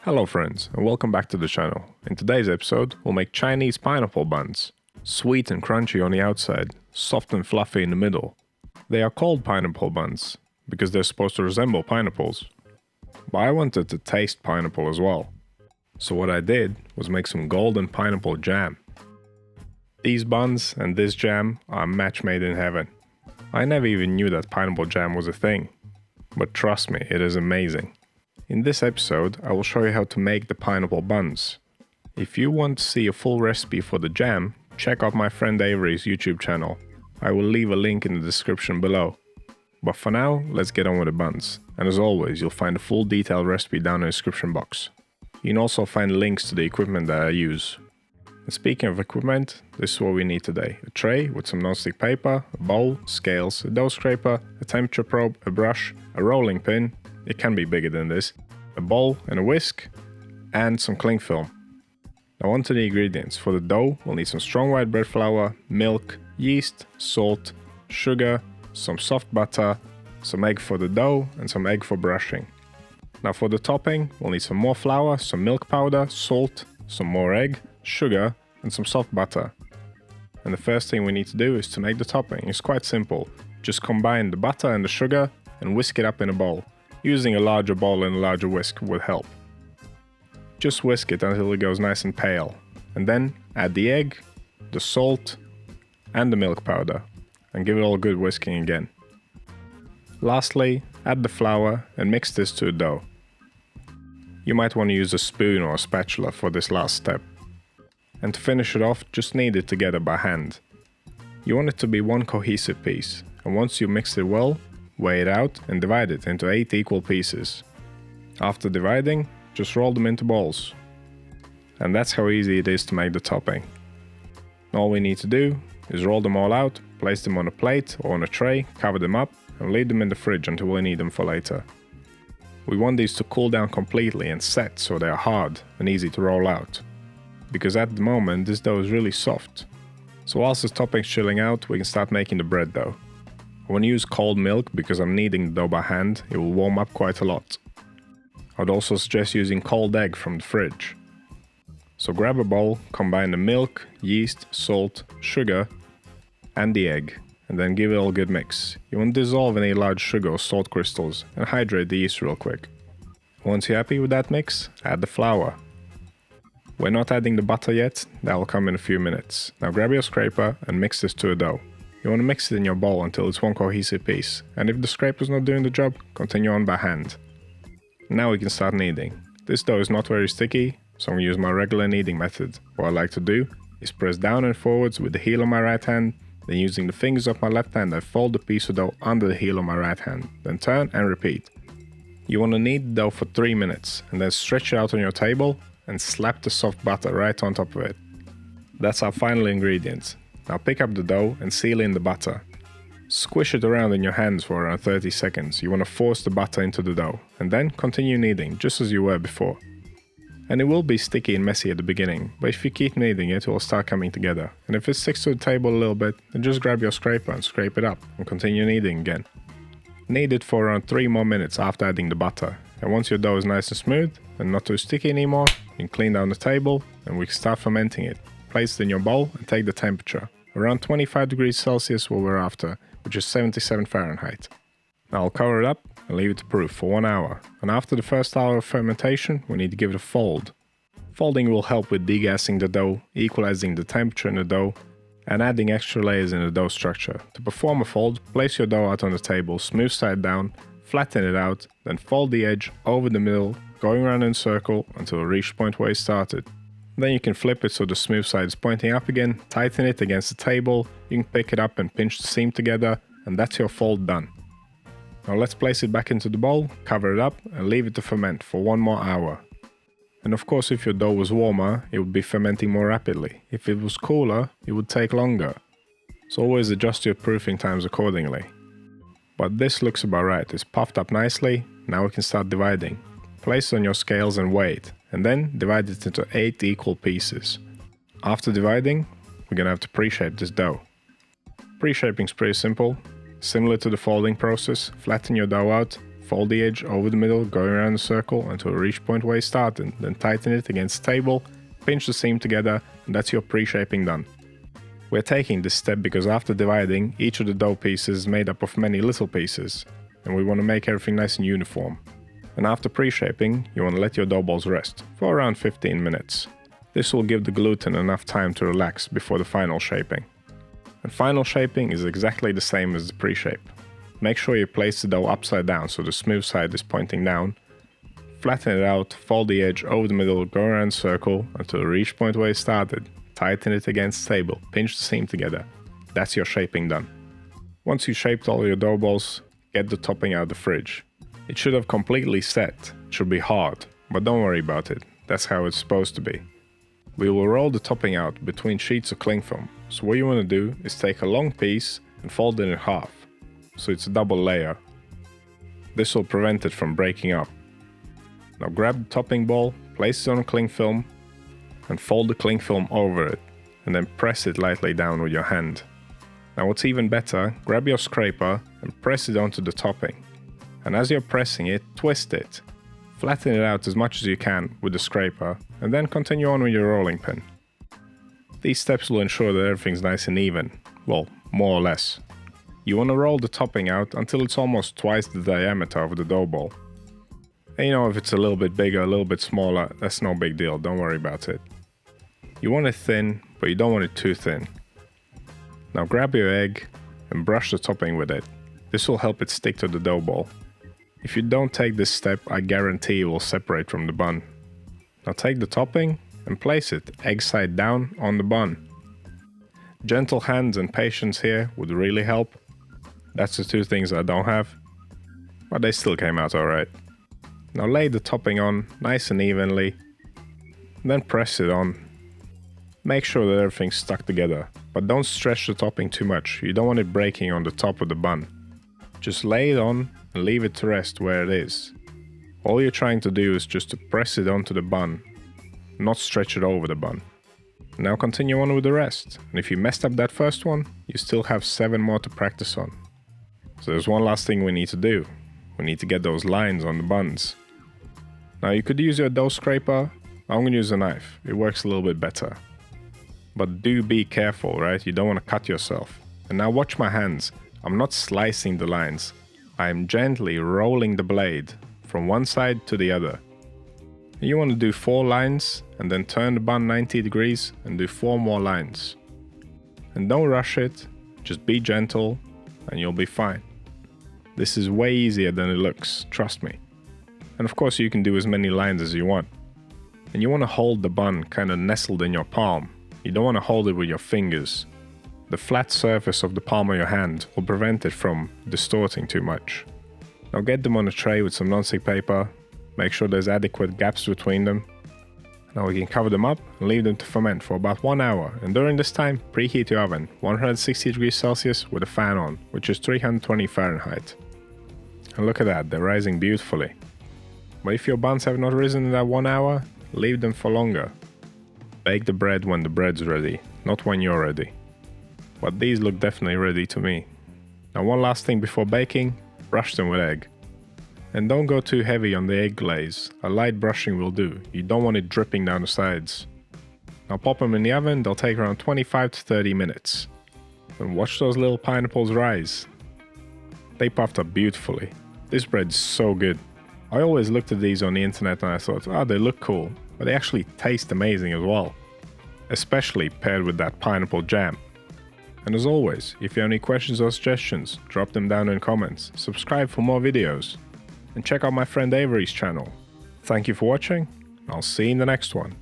Hello friends, and welcome back to the channel. In today's episode, we'll make Chinese pineapple buns. Sweet and crunchy on the outside, soft and fluffy in the middle. They are called pineapple buns, because they're supposed to resemble pineapples. But I wanted to taste pineapple as well. So what I did was make some golden pineapple jam. These buns and this jam are a match made in heaven. I never even knew that pineapple jam was a thing. But trust me, it is amazing. In this episode, I will show you how to make the pineapple buns. If you want to see a full recipe for the jam, check out my friend Avery's YouTube channel. I will leave a link in the description below. But for now, let's get on with the buns. And as always, you'll find a full detailed recipe down in the description box. You can also find links to the equipment that I use. And speaking of equipment, this is what we need today. A tray with some non-stick paper, a bowl, scales, a dough scraper, a temperature probe, a brush, a rolling pin, it can be bigger than this, a bowl and a whisk, and some cling film. Now on to the ingredients. For the dough, we'll need some strong white bread flour, milk, yeast, salt, sugar, some soft butter, some egg for the dough, and some egg for brushing. Now for the topping, we'll need some more flour, some milk powder, salt, some more egg, sugar, and some soft butter. And the first thing we need to do is to make the topping. It's quite simple. Just combine the butter and the sugar and whisk it up in a bowl. Using a larger bowl and a larger whisk would help. Just whisk it until it goes nice and pale. And then add the egg, the salt, and the milk powder. And give it all a good whisking again. Lastly, add the flour and mix this to a dough. You might want to use a spoon or a spatula for this last step. And to finish it off, just knead it together by hand. You want it to be one cohesive piece, and once you mix it well, weigh it out and divide it into 8 equal pieces. After dividing, just roll them into balls. And that's how easy it is to make the topping. All we need to do is roll them all out, place them on a plate or on a tray, cover them up, and leave them in the fridge until we need them for later. We want these to cool down completely and set so they are hard and easy to roll out. Because at the moment this dough is really soft. So whilst the topping's chilling out, we can start making the bread dough. I want to use cold milk because I'm kneading the dough by hand, it will warm up quite a lot. I'd also suggest using cold egg from the fridge. So grab a bowl, combine the milk, yeast, salt, sugar, and the egg, and then give it all a good mix. You want to dissolve any large sugar or salt crystals and hydrate the yeast real quick. Once you're happy with that mix, add the flour. We're not adding the butter yet, that will come in a few minutes. Now grab your scraper and mix this to a dough. You want to mix it in your bowl until it's one cohesive piece, and if the scraper's not doing the job, continue on by hand. Now we can start kneading. This dough is not very sticky, so I'm going to use my regular kneading method. What I like to do is press down and forwards with the heel of my right hand, then using the fingers of my left hand I fold the piece of dough under the heel of my right hand, then turn and repeat. You want to knead the dough for 3 minutes, and then stretch it out on your table and slap the soft butter right on top of it. That's our final ingredient. Now pick up the dough and seal in the butter. Squish it around in your hands for around 30 seconds. You want to force the butter into the dough, and then continue kneading just as you were before. And it will be sticky and messy at the beginning, but if you keep kneading it will start coming together. And if it sticks to the table a little bit, then just grab your scraper and scrape it up and continue kneading again. Knead it for around 3 more minutes after adding the butter. And once your dough is nice and smooth and not too sticky anymore, you can clean down the table and we can start fermenting it. Place it in your bowl and take the temperature. Around 25 degrees Celsius what we're after, which is 77 Fahrenheit. Now I'll cover it up and leave it to proof for 1 hour. And after the first hour of fermentation, we need to give it a fold. Folding will help with degassing the dough, equalizing the temperature in the dough, and adding extra layers in the dough structure. To perform a fold, place your dough out on the table, smooth side down, flatten it out, then fold the edge over the middle, going around in a circle until it reaches the point where it started. Then you can flip it so the smooth side is pointing up again, tighten it against the table, you can pick it up and pinch the seam together, and that's your fold done. Now let's place it back into the bowl, cover it up, and leave it to ferment for 1 more hour. And of course if your dough was warmer, it would be fermenting more rapidly. If it was cooler, it would take longer. So always adjust your proofing times accordingly. But this looks about right, it's puffed up nicely, now we can start dividing. Place it on your scales and weigh it, and then divide it into 8 equal pieces. After dividing, we're gonna have to pre-shape this dough. Pre-shaping is pretty simple. Similar to the folding process, flatten your dough out, fold the edge over the middle, going around the circle until you reach point where you started, then tighten it against the table, pinch the seam together, and that's your pre-shaping done. We're taking this step because after dividing, each of the dough pieces is made up of many little pieces, and we want to make everything nice and uniform. And after pre-shaping, you want to let your dough balls rest for around 15 minutes. This will give the gluten enough time to relax before the final shaping. And final shaping is exactly the same as the pre-shape. Make sure you place the dough upside down so the smooth side is pointing down. Flatten it out, fold the edge over the middle, go around the circle until you reach point where you started. Tighten it against the table, pinch the seam together. That's your shaping done. Once you've shaped all your dough balls, get the topping out of the fridge. It should have completely set, it should be hard, but don't worry about it, that's how it's supposed to be. We will roll the topping out between sheets of cling film, so what you want to do is take a long piece and fold it in half, so it's a double layer. This will prevent it from breaking up. Now grab the topping ball, place it on cling film, and fold the cling film over it, and then press it lightly down with your hand. Now what's even better, grab your scraper and press it onto the topping. And as you're pressing it, twist it. Flatten it out as much as you can with the scraper, and then continue on with your rolling pin. These steps will ensure that everything's nice and even, well, more or less. You want to roll the topping out until it's almost twice the diameter of the dough ball. And you know, if it's a little bit bigger, a little bit smaller, that's no big deal, don't worry about it. You want it thin, but you don't want it too thin. Now grab your egg and brush the topping with it. This will help it stick to the dough ball. If you don't take this step, I guarantee it will separate from the bun. Now take the topping and place it egg side down on the bun. Gentle hands and patience here would really help. That's the two things I don't have, but they still came out alright. Now lay the topping on nice and evenly, then press it on. Make sure that everything's stuck together, but don't stretch the topping too much, you don't want it breaking on the top of the bun. Just lay it on and leave it to rest where it is. All you're trying to do is just to press it onto the bun, not stretch it over the bun. Now continue on with the rest, and if you messed up that first one, you still have 7 more to practice on. So there's one last thing we need to do. We need to get those lines on the buns. Now you could use your dough scraper, I'm gonna use a knife, it works a little bit better. But do be careful, right? You don't want to cut yourself. And now watch my hands. I'm not slicing the lines. I'm gently rolling the blade from one side to the other. You want to do 4 lines and then turn the bun 90 degrees and do 4 more lines. And don't rush it, just be gentle and you'll be fine. This is way easier than it looks, trust me. And of course you can do as many lines as you want. And you want to hold the bun kind of nestled in your palm. You don't want to hold it with your fingers. The flat surface of the palm of your hand will prevent it from distorting too much. Now get them on a tray with some non-stick paper, make sure there's adequate gaps between them. Now we can cover them up and leave them to ferment for about 1 hour, and during this time preheat your oven 160 degrees Celsius with a fan on, which is 320 Fahrenheit. And look at that, they're rising beautifully. But if your buns have not risen in that 1 hour, leave them for longer. Bake the bread when the bread's ready, not when you're ready. But these look definitely ready to me. Now one last thing before baking, brush them with egg. And don't go too heavy on the egg glaze, a light brushing will do, you don't want it dripping down the sides. Now pop them in the oven, they'll take around 25 to 30 minutes. And watch those little pineapples rise. They puffed up beautifully. This bread's so good. I always looked at these on the internet and I thought, oh, they look cool, but they actually taste amazing as well. Especially paired with that pineapple jam. And as always, if you have any questions or suggestions, drop them down in comments, subscribe for more videos, and check out my friend Avery's channel. Thank you for watching, and I'll see you in the next one.